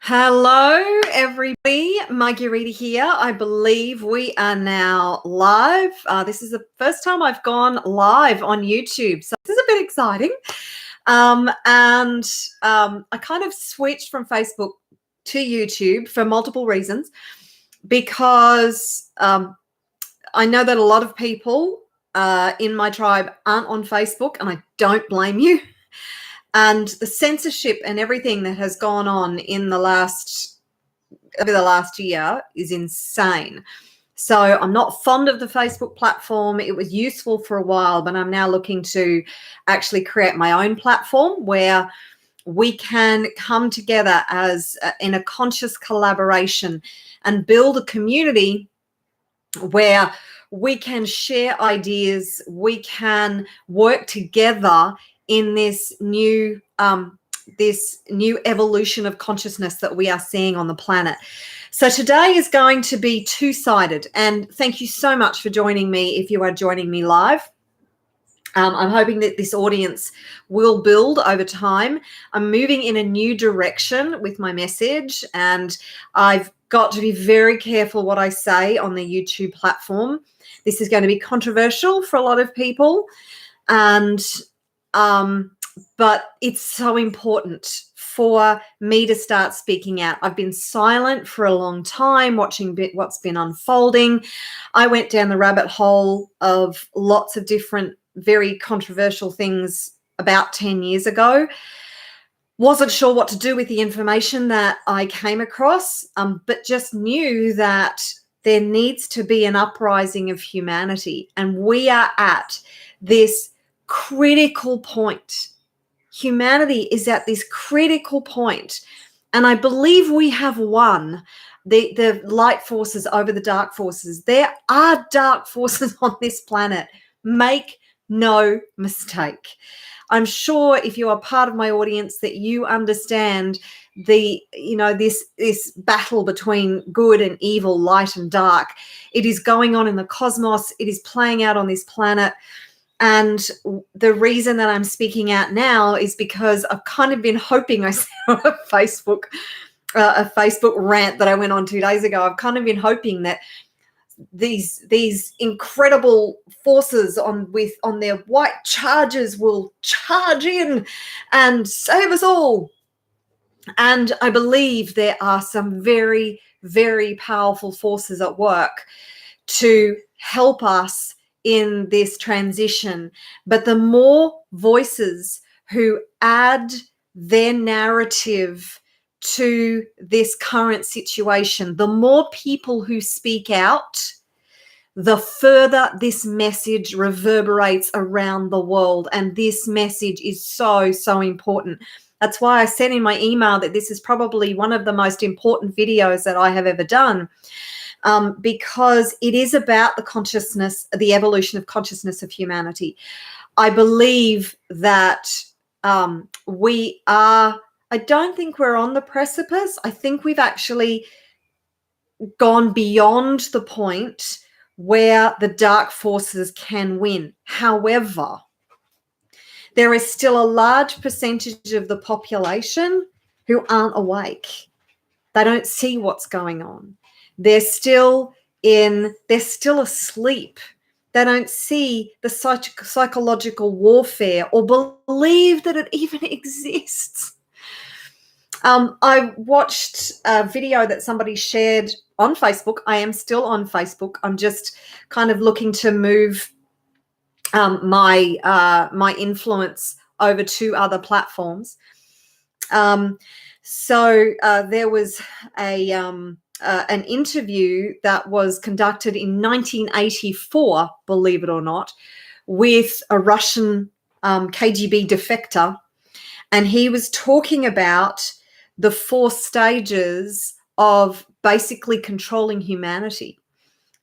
Hello, everybody. Marguerita here. I believe we are now live. This is the first time I've gone live on YouTube, so this is a bit exciting. I kind of switched from Facebook to YouTube for multiple reasons because I know that a lot of people in my tribe aren't on Facebook, and I don't blame you. And the censorship and everything that has gone on over the last year is insane. So I'm not fond of the Facebook platform. It was useful for a while, but I'm now looking to actually create my own platform where we can come together as in a conscious collaboration and build a community where we can share ideas, we can work together in this new evolution of consciousness that we are seeing on the planet. So today is going to be two-sided, and thank you so much for joining me if you are joining me live. I'm hoping that this audience will build over time. I'm moving in a new direction with my message, and I've got to be very careful what I say on the YouTube platform. This is going to be controversial for a lot of people, and but it's so important for me to start speaking out. I've been silent for a long time, watching what's been unfolding. I went down the rabbit hole of lots of different very controversial things about 10 years ago. Wasn't sure what to do with the information that I came across, but just knew that there needs to be an uprising of humanity. And we are at this critical point. Humanity is at this critical point. And I believe we have won the light forces over the dark forces. There are dark forces on this planet. Make no mistake. I'm sure if you are part of my audience that you understand this battle between good and evil, light and dark. It is going on in the cosmos. It is playing out on this planet. And the reason that I'm speaking out now is because I've kind of been hoping, I said on a Facebook rant that I went on 2 days ago, I've kind of been hoping that these incredible forces on their white chargers will charge in and save us all. And I believe there are some very, very powerful forces at work to help us in this transition. But the more voices who add their narrative to this current situation, the more people who speak out, the further this message reverberates around the world. And this message is so, so important. That's why I said in my email that this is probably one of the most important videos that I have ever done, because it is about the consciousness, the evolution of consciousness of humanity. I believe that I don't think we're on the precipice. I think we've actually gone beyond the point where the dark forces can win. However, there is still a large percentage of the population who aren't awake. They don't see what's going on. They're still asleep. They don't see the psychological warfare or believe that it even exists. I watched a video that somebody shared on Facebook. I am still on Facebook. I'm just kind of looking to move my influence over to other platforms. So there was an interview that was conducted in 1984, believe it or not, with a Russian KGB defector, and he was talking about the 4 stages of basically controlling humanity.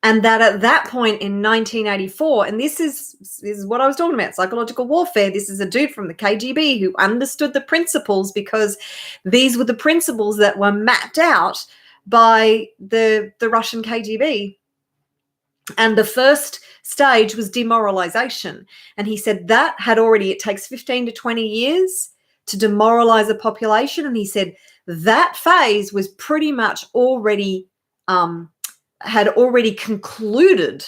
And that at that point in 1984, and this is what I was talking about, psychological warfare. This is a dude from the KGB who understood the principles, because these were the principles that were mapped out by the Russian KGB. And the first stage was demoralization. And he said it takes 15 to 20 years to demoralize a population. And he said that phase was pretty much already had already concluded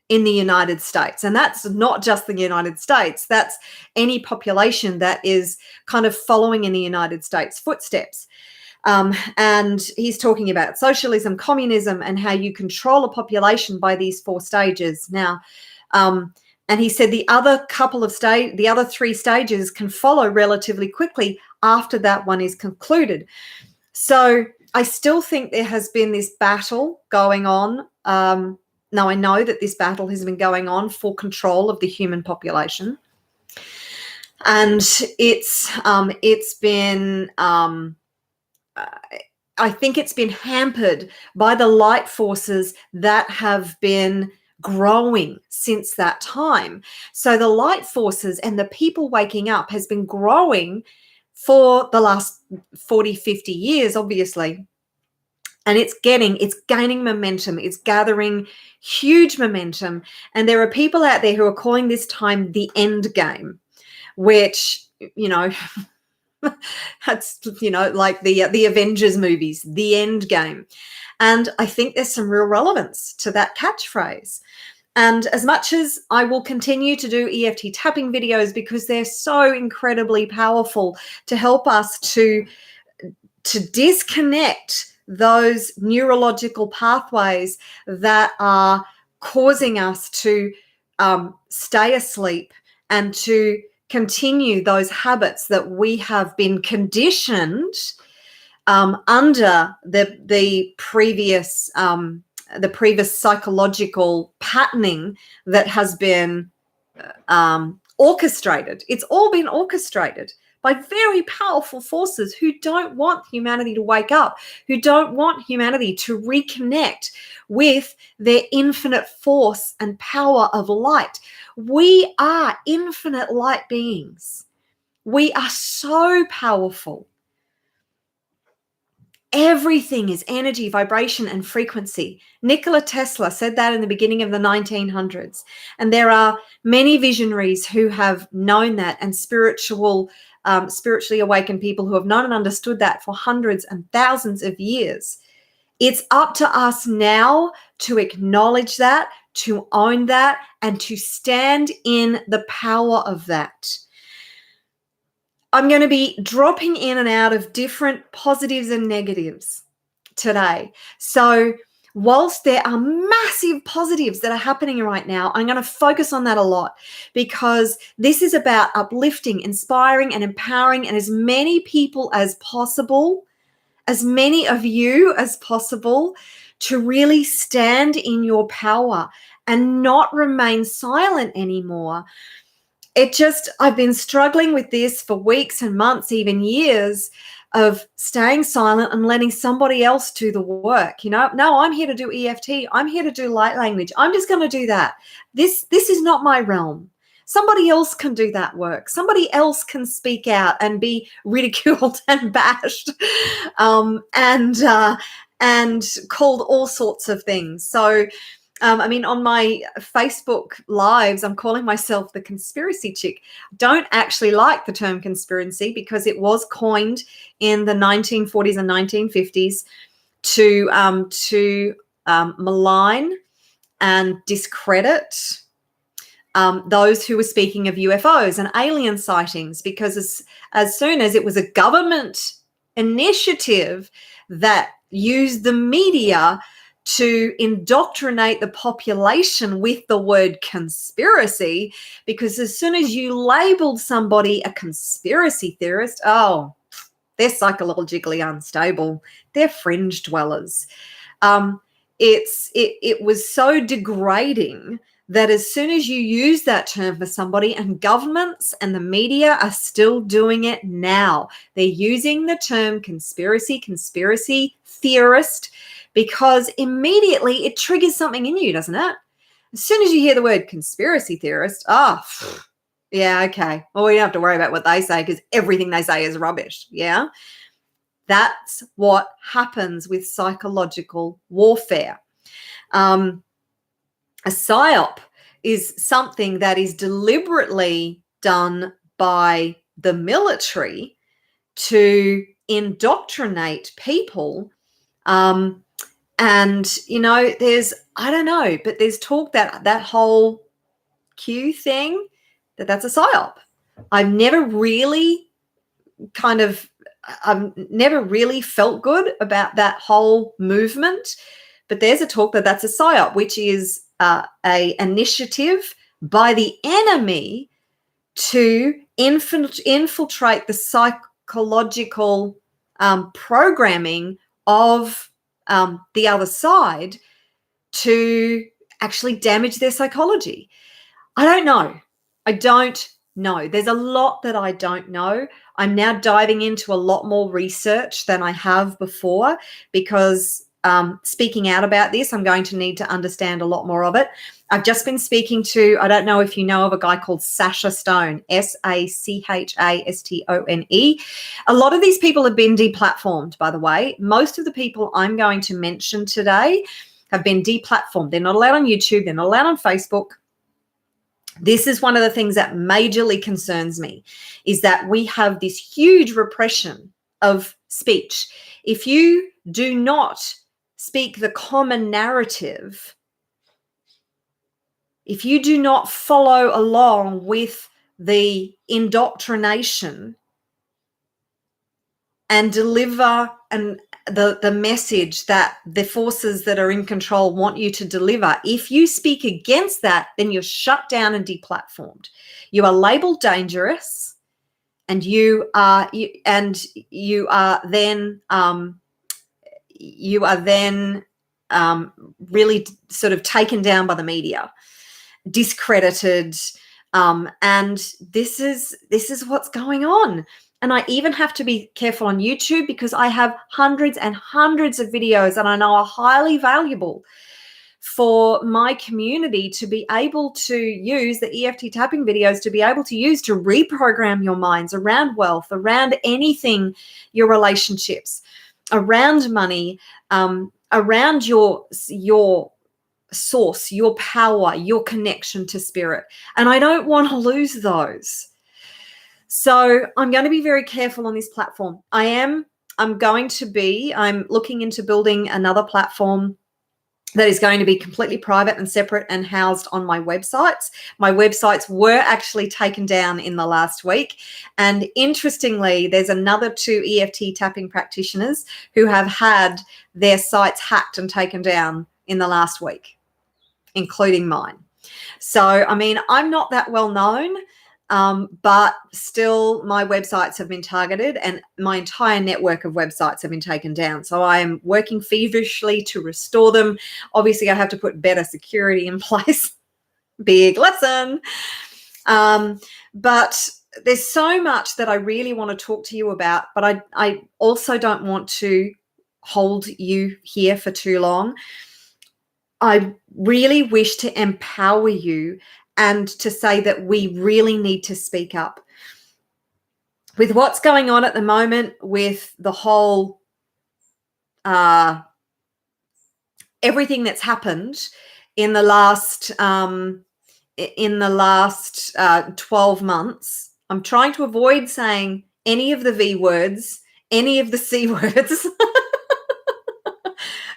in the United States. And that's not just the United States, that's any population that is kind of following in the United States footsteps. And he's talking about socialism, communism, and how you control a population by these 4 stages. Now, and he said the other the other 3 stages can follow relatively quickly after that one is concluded. So I still think there has been this battle going on. Now, I know that this battle has been going on for control of the human population, and it's been I think it's been hampered by the light forces that have been growing since that time. So the light forces and the people waking up has been growing for the last 40, 50 years, obviously. And it's gaining momentum. It's gathering huge momentum. And there are people out there who are calling this time the end game, which, that's, like the Avengers movies, the end game. And I think there's some real relevance to that catchphrase. And as much as I will continue to do EFT tapping videos because they're so incredibly powerful to help us to disconnect those neurological pathways that are causing us to stay asleep and to continue those habits that we have been conditioned under the previous psychological patterning that has been orchestrated. It's all been orchestrated by very powerful forces who don't want humanity to wake up, who don't want humanity to reconnect with their infinite force and power of light. We are infinite light beings. We are so powerful. Everything is energy, vibration, and frequency. Nikola Tesla said that in the beginning of the 1900s. And there are many visionaries who have known that, and spiritually awakened people who have known and understood that for hundreds and thousands of years. It's up to us now to acknowledge that, to own that, and to stand in the power of that. I'm going to be dropping in and out of different positives and negatives today. So whilst there are massive positives that are happening right now, I'm going to focus on that a lot because this is about uplifting, inspiring, and empowering, and as many people as possible, as many of you as possible, to really stand in your power and not remain silent anymore. I've been struggling with this for weeks and months, even years, of staying silent and letting somebody else do the work. No, I'm here to do EFT. I'm here to do light language. I'm just going to do that. This is not my realm. Somebody else can do that work. Somebody else can speak out and be ridiculed and bashed and called all sorts of things. So on my Facebook lives, I'm calling myself the conspiracy chick. Don't actually like the term conspiracy because it was coined in the 1940s and 1950s to malign and discredit those who were speaking of UFOs and alien sightings, because as soon as it was a government initiative that used the media to indoctrinate the population with the word conspiracy, because as soon as you labeled somebody a conspiracy theorist, they're psychologically unstable. They're fringe dwellers. It was so degrading that as soon as you use that term for somebody, and governments and the media are still doing it now, they're using the term conspiracy theorist, because immediately it triggers something in you, doesn't it? As soon as you hear the word conspiracy theorist, yeah, okay. Well, we don't have to worry about what they say because everything they say is rubbish. Yeah. That's what happens with psychological warfare. A psyop is something that is deliberately done by the military to indoctrinate people. And, there's, I don't know, but there's talk that whole Q thing, that's a psyop. I've never really felt good about that whole movement, but there's a talk that's a psyop, which is a initiative by the enemy to infiltrate the psychological programming of the other side to actually damage their psychology. I don't know. There's a lot that I don't know. I'm now diving into a lot more research than I have before, because speaking out about this, I'm going to need to understand a lot more of it. I've just been speaking to, I don't know if you know of a guy called Sacha Stone, Sachastone. A lot of these people have been deplatformed, by the way. Most of the people I'm going to mention today have been deplatformed. They're not allowed on YouTube. They're not allowed on Facebook. This is one of the things that majorly concerns me, is that we have this huge repression of speech. If you do not speak the common narrative, if you do not follow along with the indoctrination and deliver the message that the forces that are in control want you to deliver, if you speak against that, then you're shut down and deplatformed. You are labeled dangerous, and you are then really sort of taken down by the media, discredited, and this is what's going on. And I even have to be careful on YouTube, because I have hundreds and hundreds of videos that I know are highly valuable for my community to be able to use, the EFT tapping videos to be able to use to reprogram your minds around wealth, around anything, your relationships, around money, around your source, your power, your connection to spirit. And I don't want to lose those. So I'm going to be very careful on this platform. I'm looking into building another platform that is going to be completely private and separate and housed on my websites. My websites were actually taken down in the last week. And interestingly, there's another 2 EFT tapping practitioners who have had their sites hacked and taken down in the last week, including mine. So, I mean, I'm not that well known. But still my websites have been targeted, and my entire network of websites have been taken down. So I am working feverishly to restore them. Obviously, I have to put better security in place. Big lesson. But there's so much that I really want to talk to you about, but I also don't want to hold you here for too long. I really wish to empower you and to say that we really need to speak up. With what's going on at the moment, with the whole everything that's happened in the last 12 months, I'm trying to avoid saying any of the V words, any of the C words.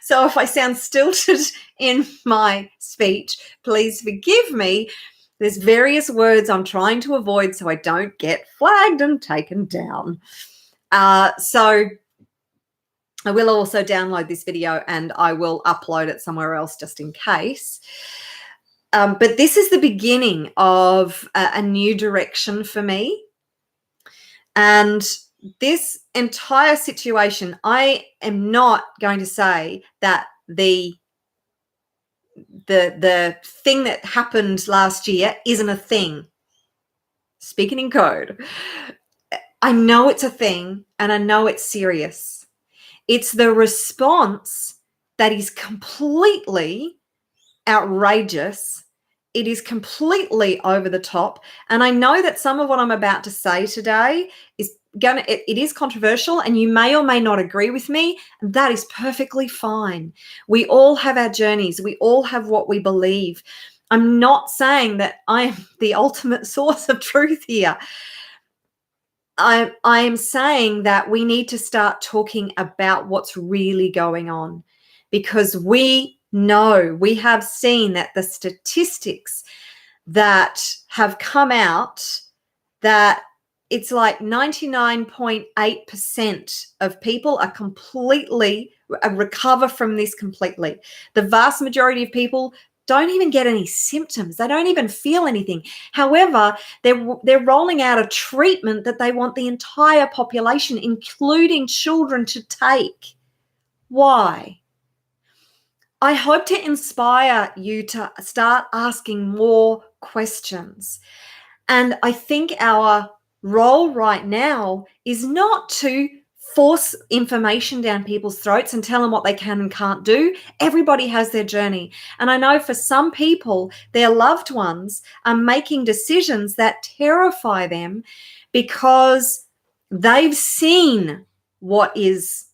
So if I sound stilted in my speech, please forgive me. There's various words I'm trying to avoid so I don't get flagged and taken down. So I will also download this video and I will upload it somewhere else just in case. But this is the beginning of a new direction for me. And this entire situation, I am not going to say that the thing that happened last year isn't a thing. Speaking in code, I know it's a thing and I know it's serious. It's the response that is completely outrageous. It is completely over the top. And I know that some of what I'm about to say today is it is controversial, and you may or may not agree with me. And that is perfectly fine. We all have our journeys. We all have what we believe. I'm not saying that I am the ultimate source of truth here. I am saying that we need to start talking about what's really going on, because we know, we have seen that the statistics that have come out, that it's like 99.8% of people are completely recover from this completely. The vast majority of people don't even get any symptoms. They don't even feel anything. However, they're rolling out a treatment that they want the entire population, including children, to take. Why? I hope to inspire you to start asking more questions. And I think our role right now is not to force information down people's throats and tell them what they can and can't do. Everybody has their journey. And I know for some people, their loved ones are making decisions that terrify them because they've seen what is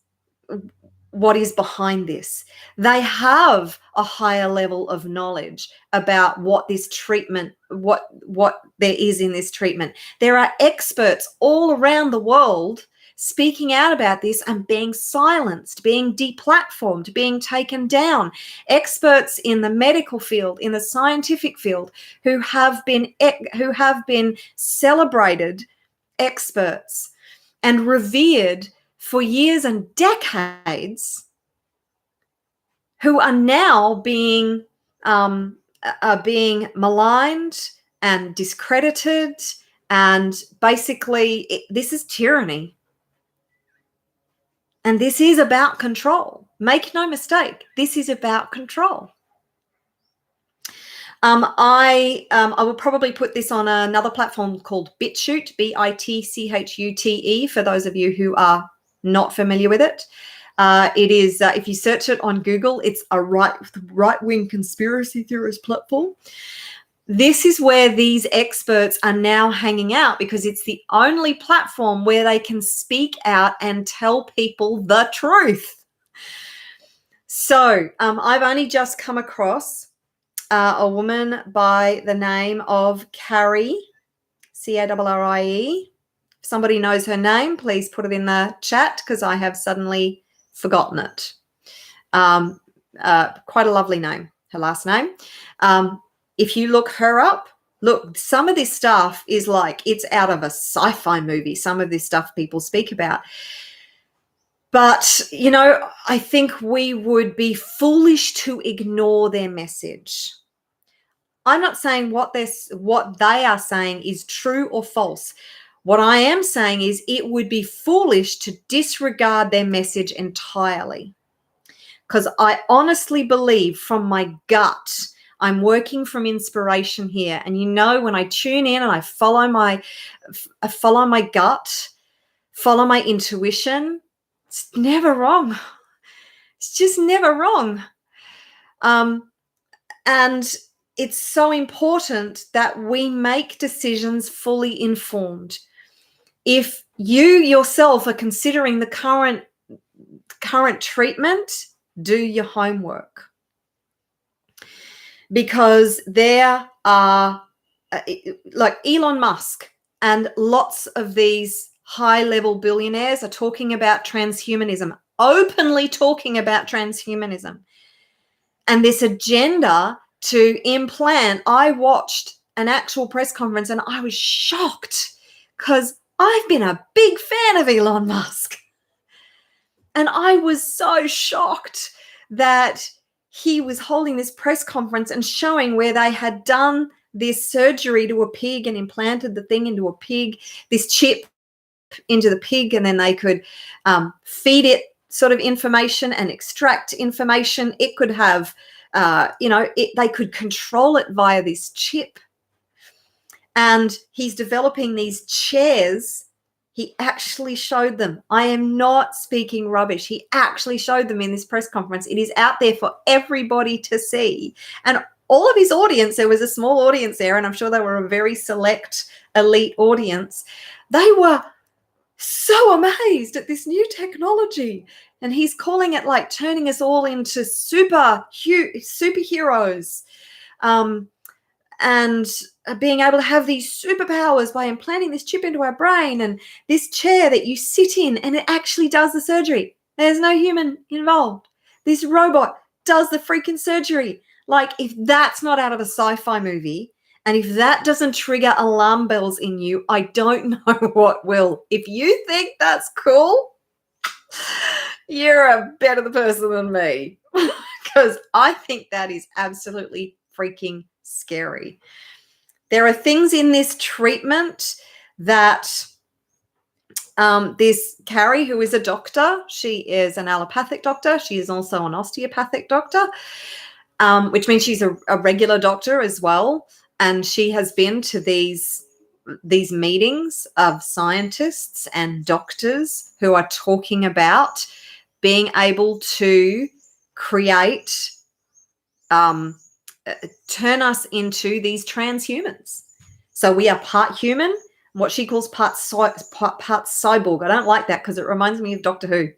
behind this. They have a higher level of knowledge about what this treatment, what there is in this treatment. There are experts all around the world speaking out about this and being silenced, being deplatformed, being taken down. Experts in the medical field, in the scientific field, who have been celebrated experts and revered for years and decades, who are now being maligned and discredited, and basically this is tyranny. And this is about control. Make no mistake, this is about control. I will probably put this on another platform called BitChute, BITCHUTE, for those of you who are not familiar with it. It is, if you search it on Google, it's a right-wing conspiracy theorist platform. This is where these experts are now hanging out, because it's the only platform where they can speak out and tell people the truth. So I've only just come across a woman by the name of Carrie, Carrie. If somebody knows her name, please put it in the chat, because I have suddenly forgotten it. Quite a lovely name, her last name. If you look her up, look, some of this stuff is like, it's out of a sci-fi movie, some of this stuff people speak about. But, you know, I think we would be foolish to ignore their message. I'm not saying what they are saying is true or false. What I am saying is it would be foolish to disregard their message entirely. Because I honestly believe, from my gut, I'm working from inspiration here. And you know, when I tune in and I follow my gut, follow my intuition, it's never wrong. It's just never wrong. And it's so important that we make decisions fully informed. If you yourself are considering the current treatment, do your homework. Because there are, like Elon Musk and lots of these high-level billionaires are talking about transhumanism, openly talking about transhumanism. And this agenda to implant, I watched an actual press conference and I was shocked, because I've been a big fan of Elon Musk. And I was so shocked that he was holding this press conference and showing where they had done this surgery to a pig and implanted the thing into a pig, this chip into the pig, and then they could feed it sort of information and extract information. It could have, they could control it via this chip. And he's developing these chairs. He actually showed them. I am not speaking rubbish. He actually showed them in this press conference. It is out there for everybody to see. And all of his audience, there was a small audience there, and I'm sure they were a very select, elite audience. They were so amazed at this new technology. And he's calling it like turning us all into superheroes. and being able to have these superpowers by implanting this chip into our brain, and this chair that you sit in and it actually does the surgery. There's no human involved. This robot does the freaking surgery. Like, if that's not out of a sci-fi movie, and if that doesn't trigger alarm bells in you, I don't know what will. If you think that's cool, you're a better person than me, because I think that is absolutely freaking scary. There are things in this treatment that this Carrie, who is a doctor, she is an allopathic doctor. She is also an osteopathic doctor, which means she's a regular doctor as well. And she has been to these meetings of scientists and doctors who are talking about being able to create, turn us into these transhumans. So we are part human, what she calls part cyborg. I don't like that because it reminds me of Doctor Who.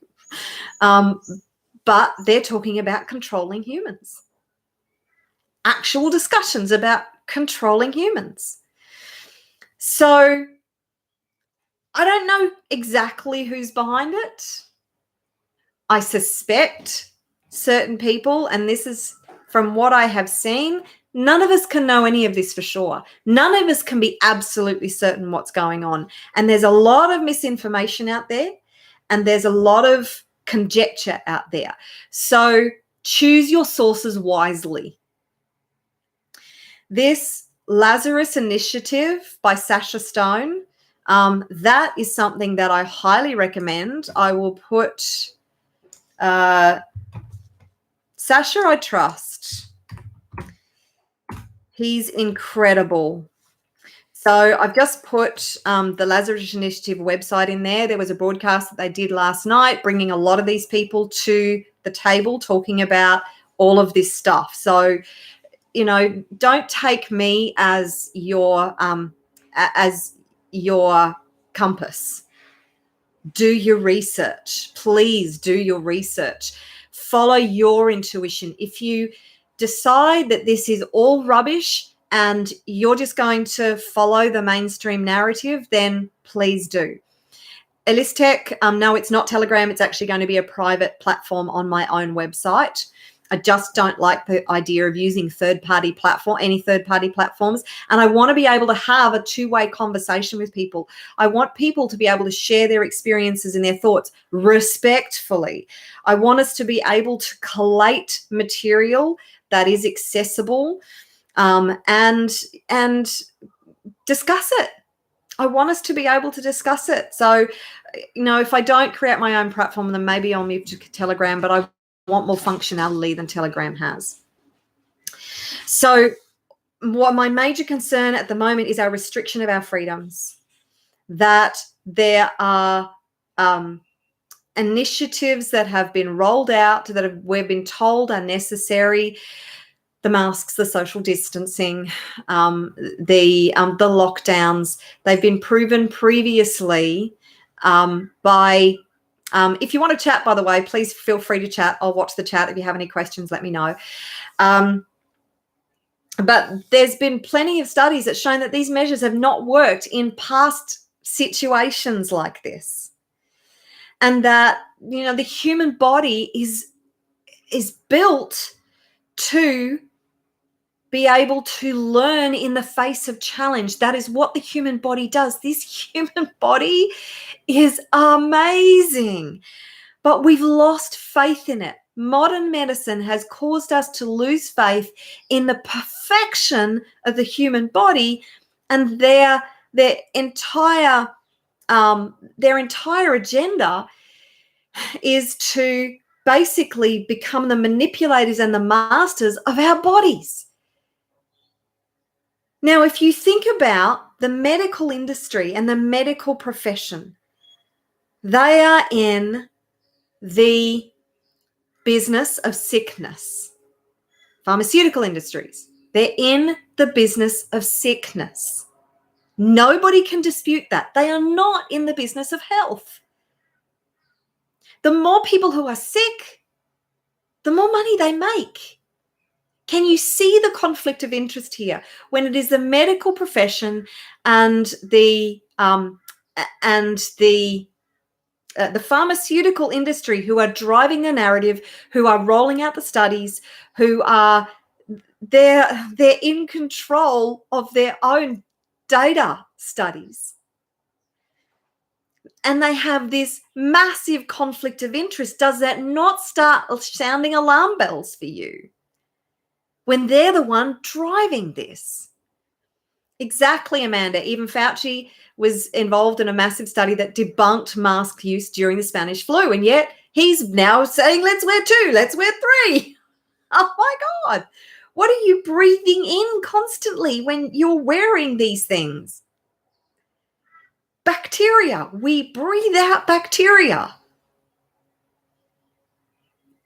But they're talking about controlling humans. Actual discussions about controlling humans. So I don't know exactly who's behind it. I suspect certain people, and this is from what I have seen, none of us can know any of this for sure. None of us can be absolutely certain what's going on. And there's a lot of misinformation out there, and there's a lot of conjecture out there. So choose your sources wisely. This Lazarus Initiative by Sasha Stone, that is something that I highly recommend. I will put Sasha, I trust. He's incredible. So I've just put the Lazarus Initiative website in there. There was a broadcast that they did last night, bringing a lot of these people to the table, talking about all of this stuff. So, you know, don't take me as your compass. Do your research. Please do your research. Follow your intuition. If you decide that this is all rubbish and you're just going to follow the mainstream narrative, then please do. Elistech, no, it's not Telegram. It's actually going to be a private platform on my own website. I just don't like the idea of using any third-party platforms. And I want to be able to have a two-way conversation with people. I want people to be able to share their experiences and their thoughts respectfully. I want us to be able to collate material that is accessible, and discuss it. I want us to be able to discuss it. So, you know, if I don't create my own platform, then maybe I'll move to Telegram, but I want more functionality than Telegram has. So what my major concern at the moment is our restriction of our freedoms, that there are initiatives that have been rolled out that we've been told are necessary. The masks, the social distancing, the lockdowns, they've been proven previously by if you want to chat, by the way, please feel free to chat. I'll watch the chat. If you have any questions, let me know. But there's been plenty of studies that shown that these measures have not worked in past situations like this. And that, you know, the human body is built to be able to learn in the face of challenge. That is what the human body does. This human body is amazing, but we've lost faith in it. Modern medicine has caused us to lose faith in the perfection of the human body, and their entire agenda is to basically become the manipulators and the masters of our bodies. Now, if you think about the medical industry and the medical profession, they are in the business of sickness. Pharmaceutical industries, they're in the business of sickness. Nobody can dispute that. They are not in the business of health. The more people who are sick, the more money they make. Can you see the conflict of interest here when it is the medical profession and the pharmaceutical industry who are driving the narrative, who are rolling out the studies, who are they're in control of their own data studies. And they have this massive conflict of interest. Does that not start sounding alarm bells for you when they're the one driving this? Exactly, Amanda. Even Fauci was involved in a massive study that debunked mask use during the Spanish flu. And yet he's now saying, let's wear 2, let's wear 3. Oh my God. What are you breathing in constantly when you're wearing these things? Bacteria. We breathe out bacteria.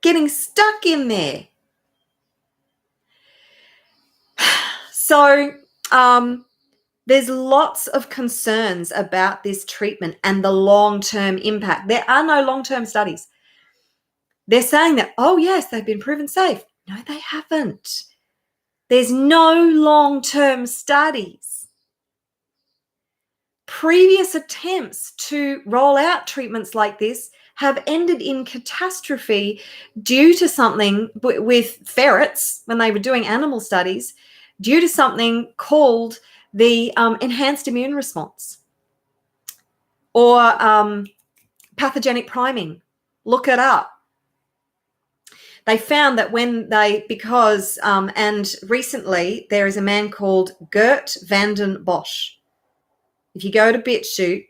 Getting stuck in there. So there's lots of concerns about this treatment and the long-term impact. There are no long-term studies. They're saying that, oh, yes, they've been proven safe. No, they haven't. There's no long-term studies. Previous attempts to roll out treatments like this have ended in catastrophe due to something with ferrets when they were doing animal studies, due to something called the enhanced immune response or pathogenic priming. Look it up. They found that when and recently there is a man called Gert Vanden Bosch. If you go to BitChute,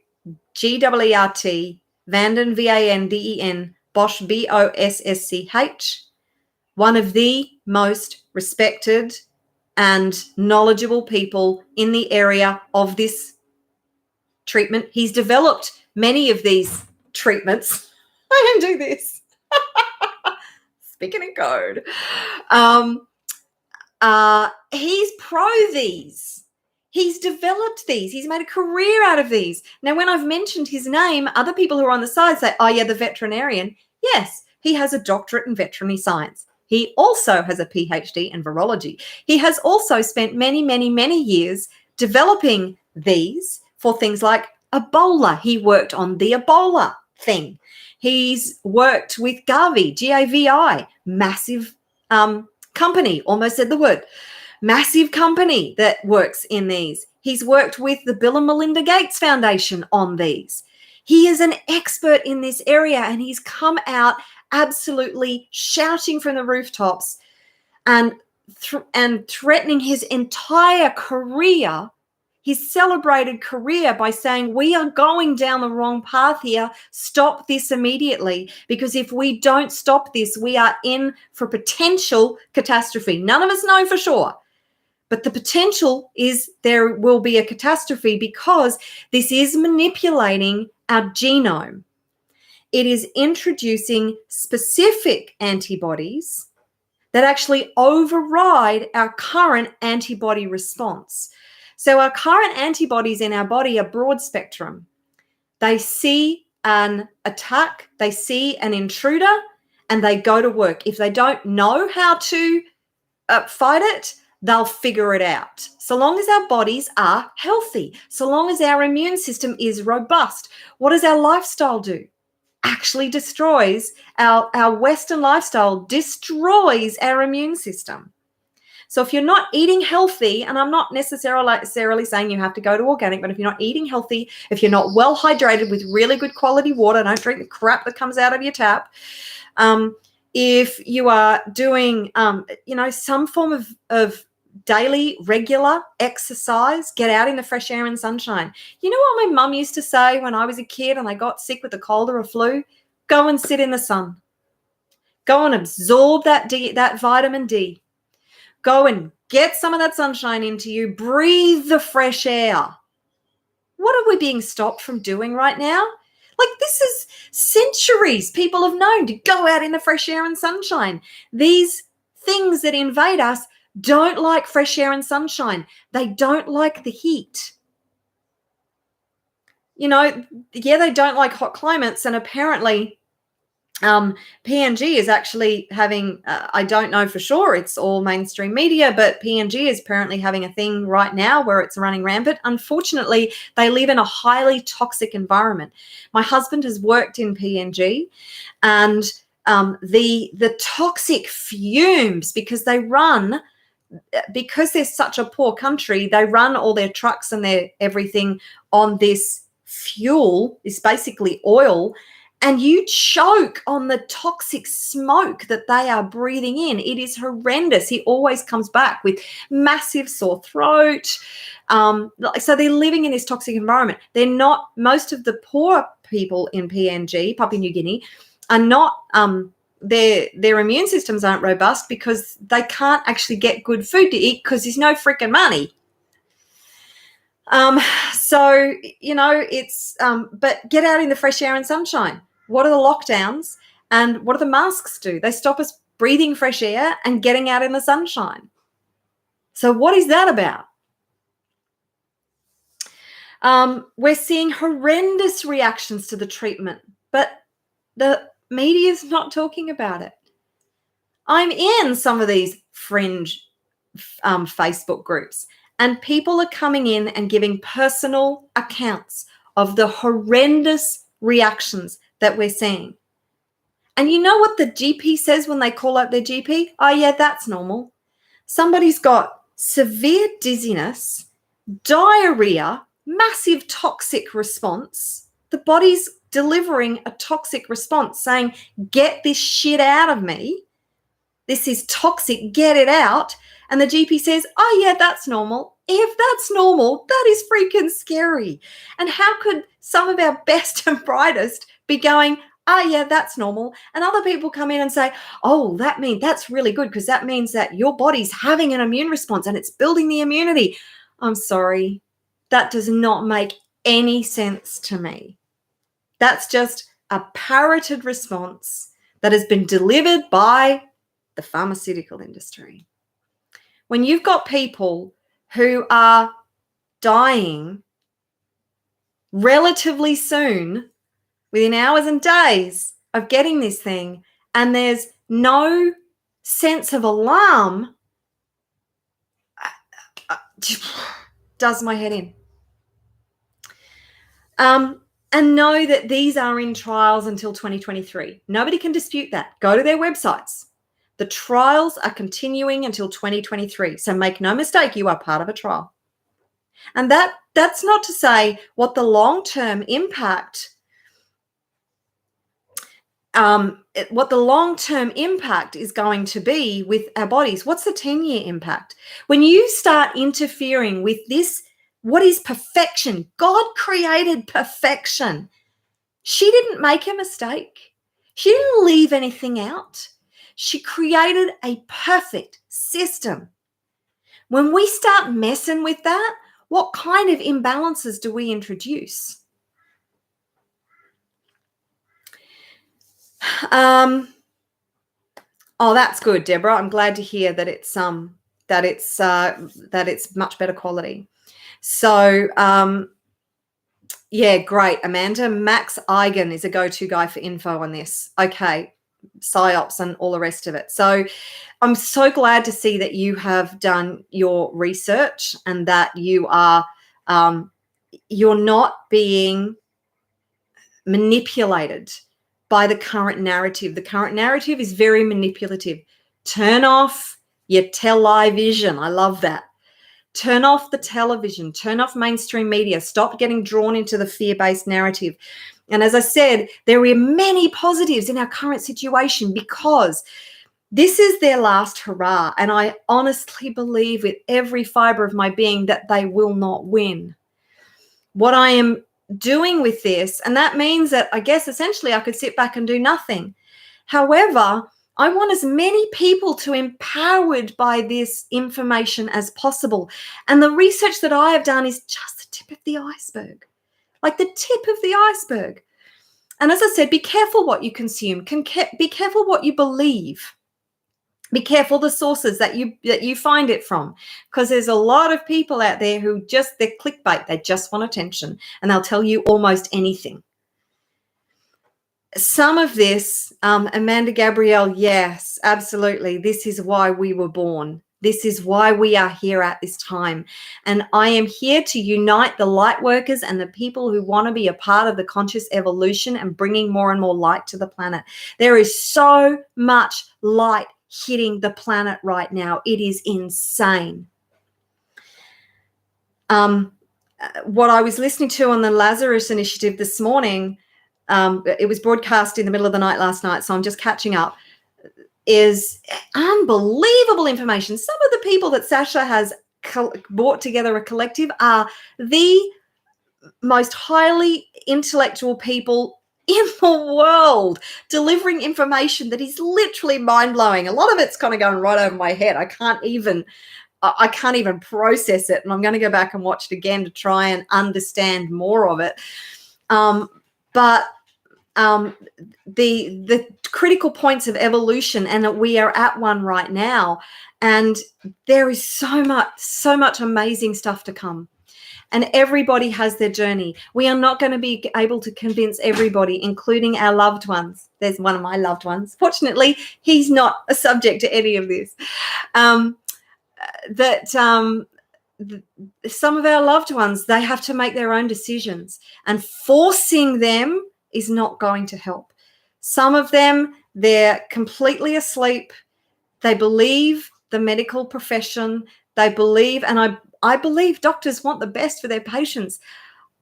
G-E-E-R-T, Vanden, V-A-N-D-E-N, Bosch, B-O-S-S-C-H, one of the most respected and knowledgeable people in the area of this treatment. He's developed many of these treatments. I can do this. Speaking in code. He's pro these. He's developed these. He's made a career out of these. Now, when I've mentioned his name, other people who are on the side say, oh, yeah, the veterinarian. Yes, he has a doctorate in veterinary science. He also has a PhD in virology. He has also spent many, many, many years developing these for things like Ebola. He worked on the Ebola thing. He's worked with Gavi, G-A-V-I, massive company, almost said the word, massive company that works in these. He's worked with the Bill and Melinda Gates Foundation on these. He is an expert in this area, and he's come out absolutely shouting from the rooftops and threatening his entire career, his celebrated career, by saying, we are going down the wrong path here. Stop this immediately, because if we don't stop this, we are in for potential catastrophe. None of us know for sure, but the potential is there will be a catastrophe because this is manipulating our genome. It is introducing specific antibodies that actually override our current antibody response. So our current antibodies in our body are broad spectrum. They see an attack, they see an intruder, and they go to work. If they don't know how to fight it, they'll figure it out. So long as our bodies are healthy, so long as our immune system is robust. What does our lifestyle do? Actually destroys our Western lifestyle, destroys our immune system. So if you're not eating healthy, and I'm not necessarily saying you have to go to organic, but if you're not eating healthy, if you're not well hydrated with really good quality water, don't drink the crap that comes out of your tap. If you are doing, some form of daily, regular exercise, get out in the fresh air and sunshine. You know what my mum used to say when I was a kid and I got sick with a cold or a flu? Go and sit in the sun. Go and absorb that vitamin D. Go and get some of that sunshine into you. Breathe the fresh air. What are we being stopped from doing right now? Like, this is centuries people have known to go out in the fresh air and sunshine. These things that invade us don't like fresh air and sunshine. They don't like the heat. They don't like hot climates, and apparently PNG is actually having, I don't know for sure, it's all mainstream media, but PNG is apparently having a thing right now where it's running rampant. Unfortunately, they live in a highly toxic environment. My husband has worked in PNG, and the toxic fumes, because they're such a poor country, they run all their trucks and their everything on this fuel, is basically oil, and you choke on the toxic smoke that they are breathing in. It is horrendous. He always comes back with massive sore throat. So they're living in this toxic environment. They're not, most of the poor people in PNG, Papua New Guinea, are not, their immune systems aren't robust because they can't actually get good food to eat because there's no freaking money. So, it's, but get out in the fresh air and sunshine. What are the lockdowns and what do the masks do? They stop us breathing fresh air and getting out in the sunshine. So what is that about? We're seeing horrendous reactions to the treatment, but the media is not talking about it. I'm in some of these fringe Facebook groups, and people are coming in and giving personal accounts of the horrendous reactions that we're seeing. And you know what the GP says when they call up their GP? Oh, yeah, that's normal. Somebody's got severe dizziness, diarrhea, massive toxic response. The body's delivering a toxic response saying, get this shit out of me. This is toxic, get it out. And the GP says, oh, yeah, that's normal. If that's normal, that is freaking scary. And how could some of our best and brightest be going, oh, yeah, that's normal? And other people come in and say, oh, that's really good because that means that your body's having an immune response and it's building the immunity. I'm sorry. That does not make any sense to me. That's just a parroted response that has been delivered by the pharmaceutical industry. When you've got people who are dying relatively soon, within hours and days of getting this thing, and there's no sense of alarm, does my head in. And know that these are in trials until 2023. Nobody can dispute that. Go to their websites. The trials are continuing until 2023. So make no mistake, you are part of a trial. And that's not to say what the long-term impact is going to be with our bodies. What's the 10-year impact? When you start interfering with this, what is perfection? God created perfection. She didn't make a mistake. She didn't leave anything out. She created a perfect system. When we start messing with that, what kind of imbalances do we introduce? Oh, that's good, Deborah. I'm glad to hear that it's much better quality. So, yeah, great, Amanda. Max Eigen is a go-to guy for info on this. Okay, PSYOPs and all the rest of it. So I'm so glad to see that you have done your research and that you are you're not being manipulated by the current narrative. The current narrative is very manipulative. Turn off your television. I love that. Turn off the television. Turn off mainstream media. Stop getting drawn into the fear-based narrative. And as I said, there are many positives in our current situation because this is their last hurrah. And I honestly believe with every fiber of my being that they will not win. What I am doing with this, and that means that I guess essentially I could sit back and do nothing. However, I want as many people to be empowered by this information as possible. And the research that I have done is just the tip of the iceberg, like the tip of the iceberg. And as I said, be careful what you consume. Be careful what you believe. Be careful the sources that you find it from, because there's a lot of people out there who they're clickbait. They just want attention and they'll tell you almost anything. some of this, Amanda Gabrielle, yes, absolutely. This is why we were born. This is why we are here at this time. And I am here to unite the light workers and the people who want to be a part of the conscious evolution and bringing more and more light to the planet. There is so much light hitting the planet right now. It is insane. What I was listening to on the Lazarus Initiative this morning, it was broadcast in the middle of the night last night, so I'm just catching up, is unbelievable information. Some of the people that Sasha has brought together a collective are the most highly intellectual people in the world, delivering information that is literally mind-blowing. A lot of it's kind of going right over my head. I can't even process it, and I'm going to go back and watch it again to try and understand more of it. But the critical points of evolution, and that we are at one right now, and there is so much amazing stuff to come. And everybody has their journey. We are not going to be able to convince everybody, including our loved ones. There's one of my loved ones. Fortunately, he's not a subject to any of this. Some of our loved ones, they have to make their own decisions, and forcing them is not going to help. Some of them, they're completely asleep. They believe the medical profession. They believe, and I believe doctors want the best for their patients.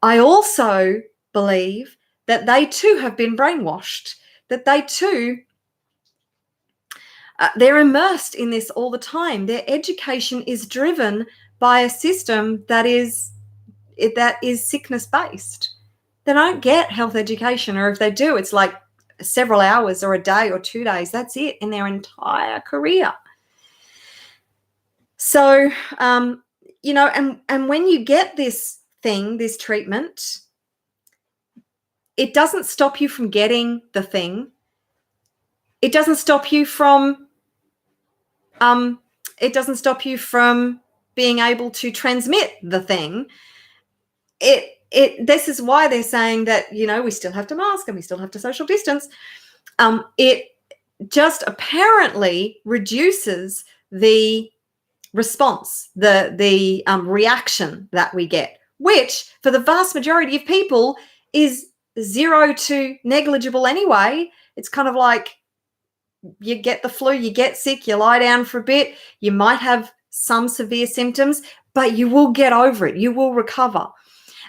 I also believe that they too have been brainwashed, that they too, they're immersed in this all the time. Their education is driven by a system that is sickness-based. They don't get health education, or if they do, it's like several hours or a day or 2 days. That's it in their entire career. So, and when you get this treatment, it doesn't stop you from getting the thing. It doesn't stop you from being able to transmit the thing. This is why they're saying that, we still have to mask and we still have to social distance. It just apparently reduces the response, the reaction that we get, which for the vast majority of people is 0 to negligible anyway. It's kind of like you get the flu, you get sick, you lie down for a bit, you might have some severe symptoms, but you will get over it. You will recover.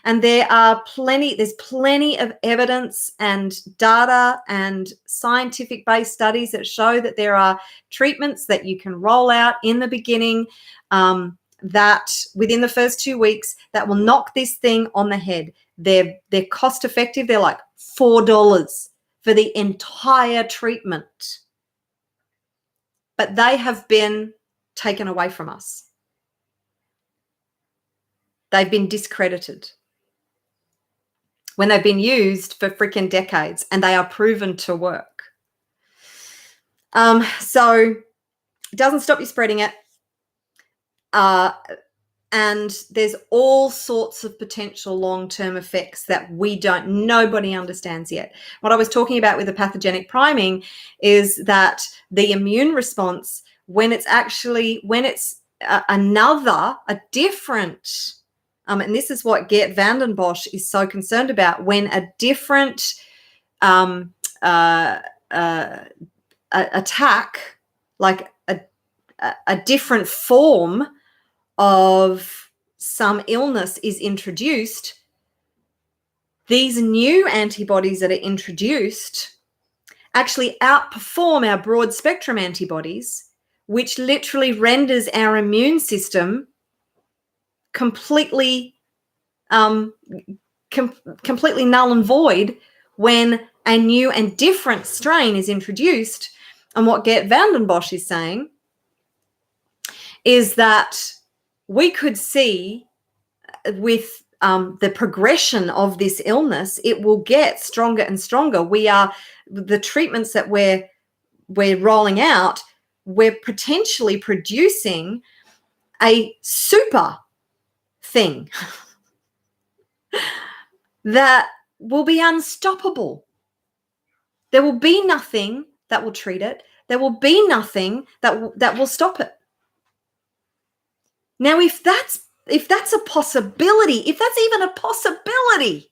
And there's plenty of evidence and data and scientific-based studies that show that there are treatments that you can roll out in the beginning, that within the first 2 weeks, that will knock this thing on the head. They're cost effective. They're like $4 for the entire treatment. But they have been taken away from us. They've been discredited when they've been used for freaking decades, and they are proven to work. So it doesn't stop you spreading it. And there's all sorts of potential long-term effects that nobody understands yet. What I was talking about with the pathogenic priming is that the immune response, when it's a different, and this is what Geert Vanden Bossche is so concerned about, when a different attack, like a different form of some illness is introduced, these new antibodies that are introduced actually outperform our broad spectrum antibodies, which literally renders our immune system completely completely null and void when a new and different strain is introduced. And what Geert Vanden Bossche is saying is that we could see with the progression of this illness, it will get stronger and stronger. The treatments that we're rolling out, we're potentially producing a super thing that will be unstoppable. There will be nothing that will treat it. There will be nothing that will stop it. Now, if that's a possibility, if that's even a possibility,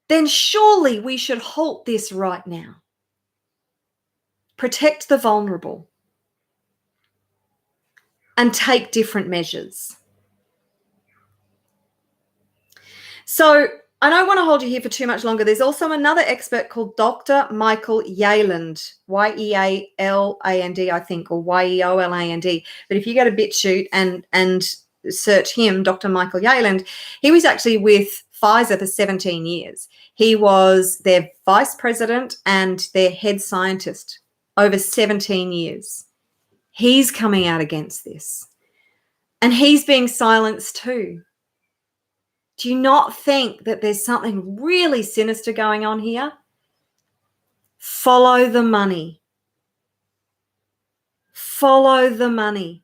then surely we should halt this right now. Protect the vulnerable and take different measures. So I don't want to hold you here for too much longer. There's also another expert called Dr. Michael Yaland, Yealand, I think, or Yeoland. But if you go to BitChute and search him, Dr. Michael Yaland, he was actually with Pfizer for 17 years. He was their vice president and their head scientist over 17 years. He's coming out against this. And he's being silenced too. Do you not think that there's something really sinister going on here? Follow the money. Follow the money.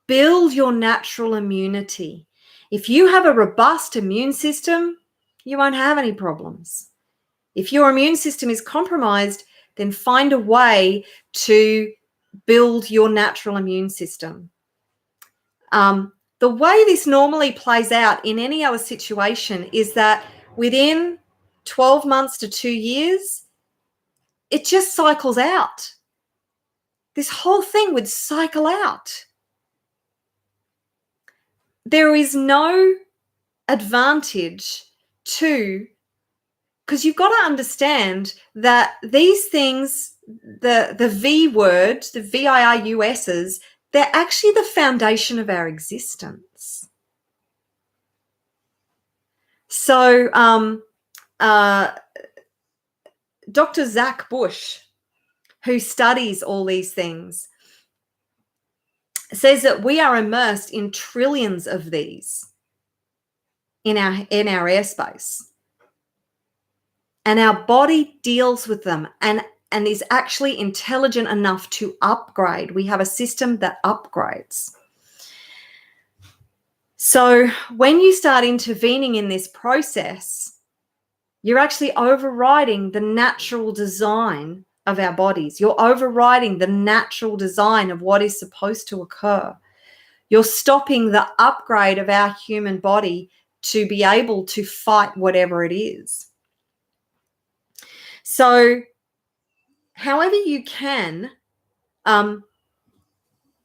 Build your natural immunity. If you have a robust immune system, you won't have any problems. If your immune system is compromised, then find a way to build your natural immune system. The way this normally plays out in any other situation is that within 12 months to 2 years, it just cycles out. This whole thing would cycle out. There is no advantage to, because you've got to understand that these things, the V word, the VIRUSs, they're actually the foundation of our existence. So Dr. Zach Bush, who studies all these things, says that we are immersed in trillions of these in our airspace. And our body deals with them and is actually intelligent enough to upgrade. We have a system that upgrades. So when you start intervening in this process, you're actually overriding the natural design of our bodies. You're overriding the natural design of what is supposed to occur. You're stopping the upgrade of our human body to be able to fight whatever it is. So however you can,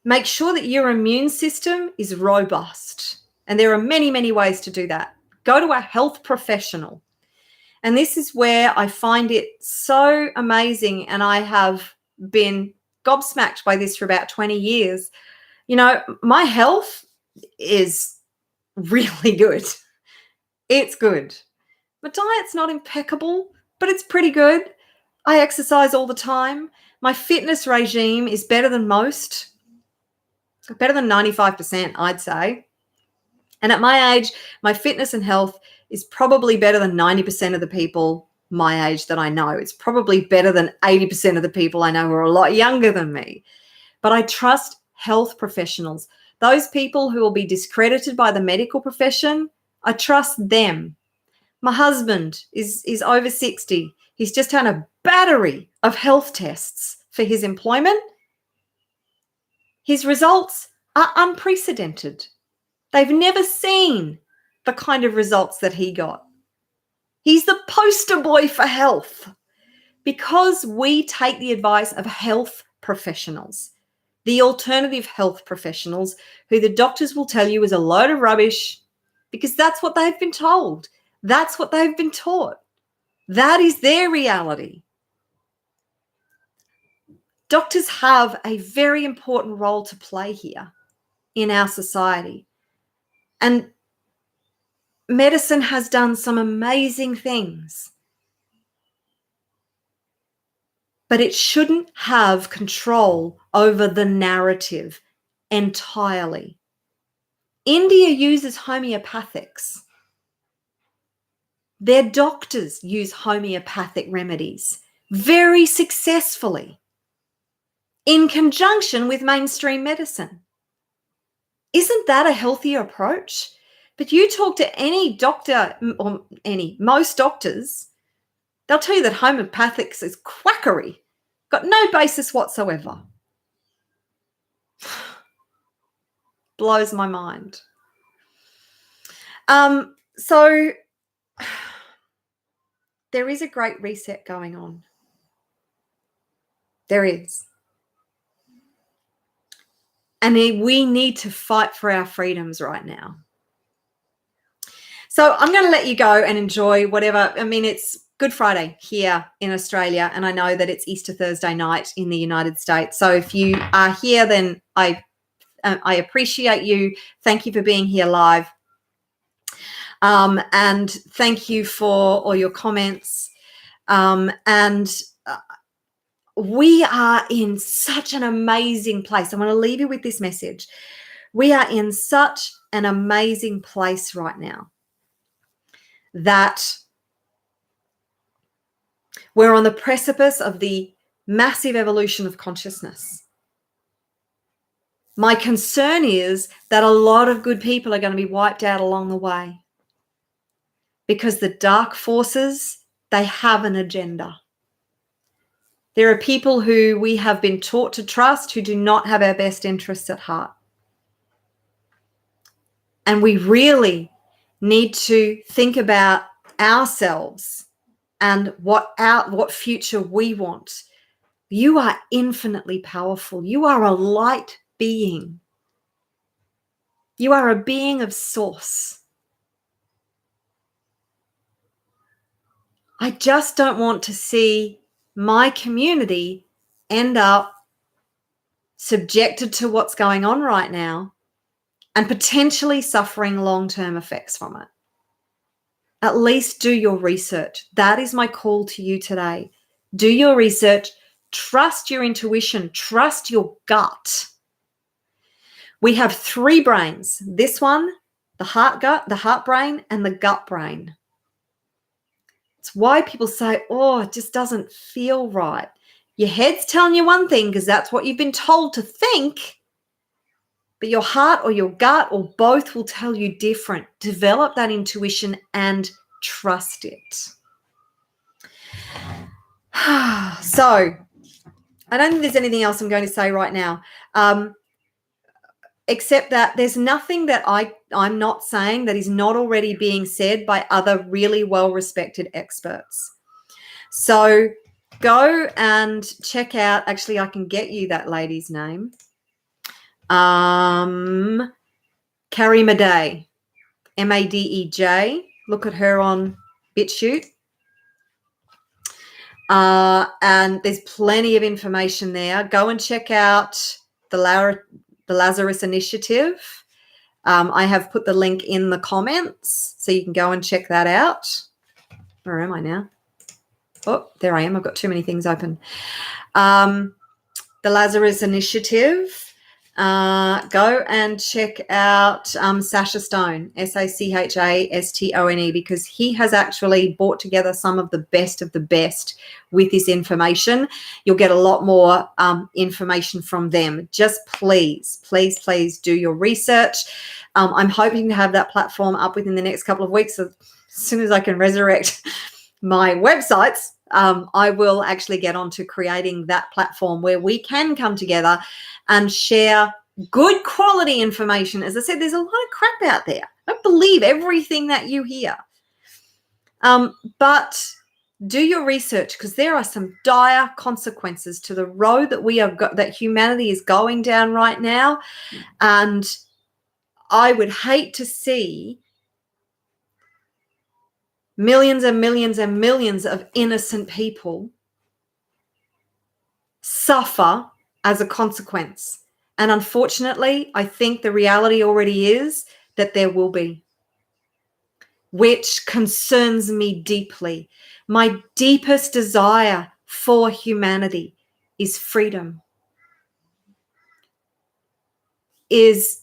make sure that your immune system is robust. And there are many, many ways to do that. Go to a health professional. And this is where I find it so amazing. And I have been gobsmacked by this for about 20 years. You know, my health is really good. It's good. My diet's not impeccable, but it's pretty good. I exercise all the time. My fitness regime is better than most, better than 95%, I'd say. And at my age, my fitness and health is probably better than 90% of the people my age that I know. It's probably better than 80% of the people I know who are a lot younger than me. But I trust health professionals. Those people who will be discredited by the medical profession, I trust them. My husband is over 60. He's just had a battery of health tests for his employment. His results are unprecedented. They've never seen the kind of results that he got. He's the poster boy for health because we take the advice of health professionals, the alternative health professionals who the doctors will tell you is a load of rubbish because that's what they've been told. That's what they've been taught. That is their reality. Doctors have a very important role to play here in our society. And medicine has done some amazing things. But it shouldn't have control over the narrative entirely. India uses homeopathics. Their doctors use homeopathic remedies very successfully in conjunction with mainstream medicine. Isn't that a healthier approach? But you talk to any doctor, or most doctors, They'll tell you that homeopathics is quackery, got no basis whatsoever. Blows my mind. So there is a great reset going on. There is. And we need to fight for our freedoms right now. So I'm going to let you go and enjoy whatever. I mean, it's Good Friday here in Australia, and I know that it's Easter Thursday night in the United States. So if you are here, then I appreciate you. Thank you for being here live. And thank you for all your comments. We are in such an amazing place. I want to leave you with this message. We are in such an amazing place right now that we're on the precipice of the massive evolution of consciousness. My concern is that a lot of good people are going to be wiped out along the way because the dark forces, they have an agenda. There are people who we have been taught to trust who do not have our best interests at heart. And we really need to think about ourselves and what future we want. You are infinitely powerful. You are a light being. You are a being of source. I just don't want to see my community end up subjected to what's going on right now and potentially suffering long-term effects from it. At least do your research. That is my call to you today. Do your research. Trust your intuition. Trust your gut. We have 3 brains. This one, the heart brain, and the gut brain. It's why people say, oh, it just doesn't feel right. Your head's telling you one thing because that's what you've been told to think, but your heart or your gut or both will tell you different. Develop that intuition and trust it. So I don't think there's anything else I'm going to say right now, except that there's nothing that I'm not saying that is not already being said by other really well-respected experts. So go and check out, actually, I can get you that lady's name. Carrie Madej, Madej. Look at her on BitChute. And there's plenty of information there. Go and check out the Lazarus Initiative. I have put the link in the comments, so you can go and check that out. Where am I now? Oh, there I am. I've got too many things open. The Lazarus Initiative. Go and check out Sacha Stone, Sachastone, because he has actually brought together some of the best with this information. You'll get a lot more information from them. Just please, please, please do your research. I'm hoping to have that platform up within the next couple of weeks. So as soon as I can resurrect my websites, I will actually get on to creating that platform where we can come together and share good quality information. As I said, there's a lot of crap out there. Don't believe everything that you hear. But do your research, because there are some dire consequences to the road that humanity is going down right now. And I would hate to see millions and millions and millions of innocent people suffer as a consequence. And unfortunately, I think the reality already is that there will be, which concerns me deeply. My deepest desire for humanity is freedom, is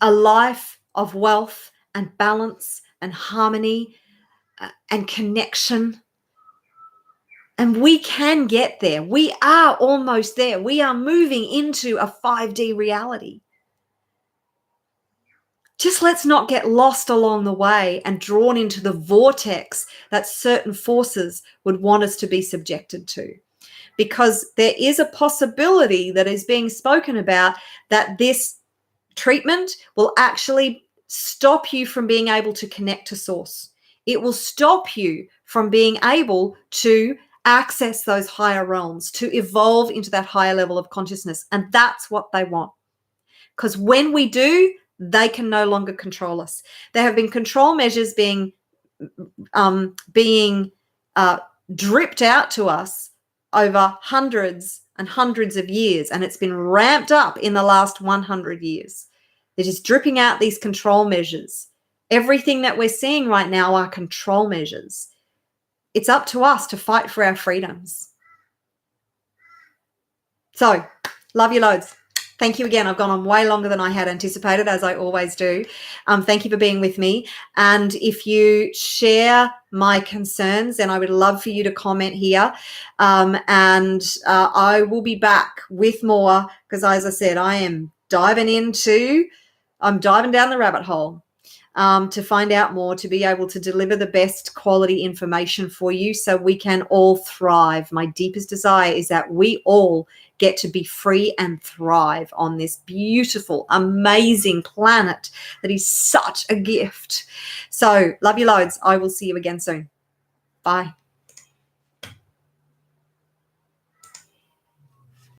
a life of wealth and balance and harmony and connection. And we can get there. We are almost there. We are moving into a 5D reality. Just let's not get lost along the way and drawn into the vortex that certain forces would want us to be subjected to. Because there is a possibility that is being spoken about that this treatment will actually stop you from being able to connect to source. It will stop you from being able to access those higher realms, to evolve into that higher level of consciousness. And that's what they want. Because when we do, they can no longer control us. There have been control measures being dripped out to us over hundreds and hundreds of years, and it's been ramped up in the last 100 years. They're just dripping out these control measures. Everything that we're seeing right now are control measures. It's up to us to fight for our freedoms. So, love you loads. Thank you again. I've gone on way longer than I had anticipated, as I always do. Thank you for being with me. And if you share my concerns, then I would love for you to comment here. I will be back with more because, as I said, I'm diving down the rabbit hole to find out more, to be able to deliver the best quality information for you so we can all thrive. My deepest desire is that we all get to be free and thrive on this beautiful, amazing planet that is such a gift. So love you loads. I will see you again soon. Bye.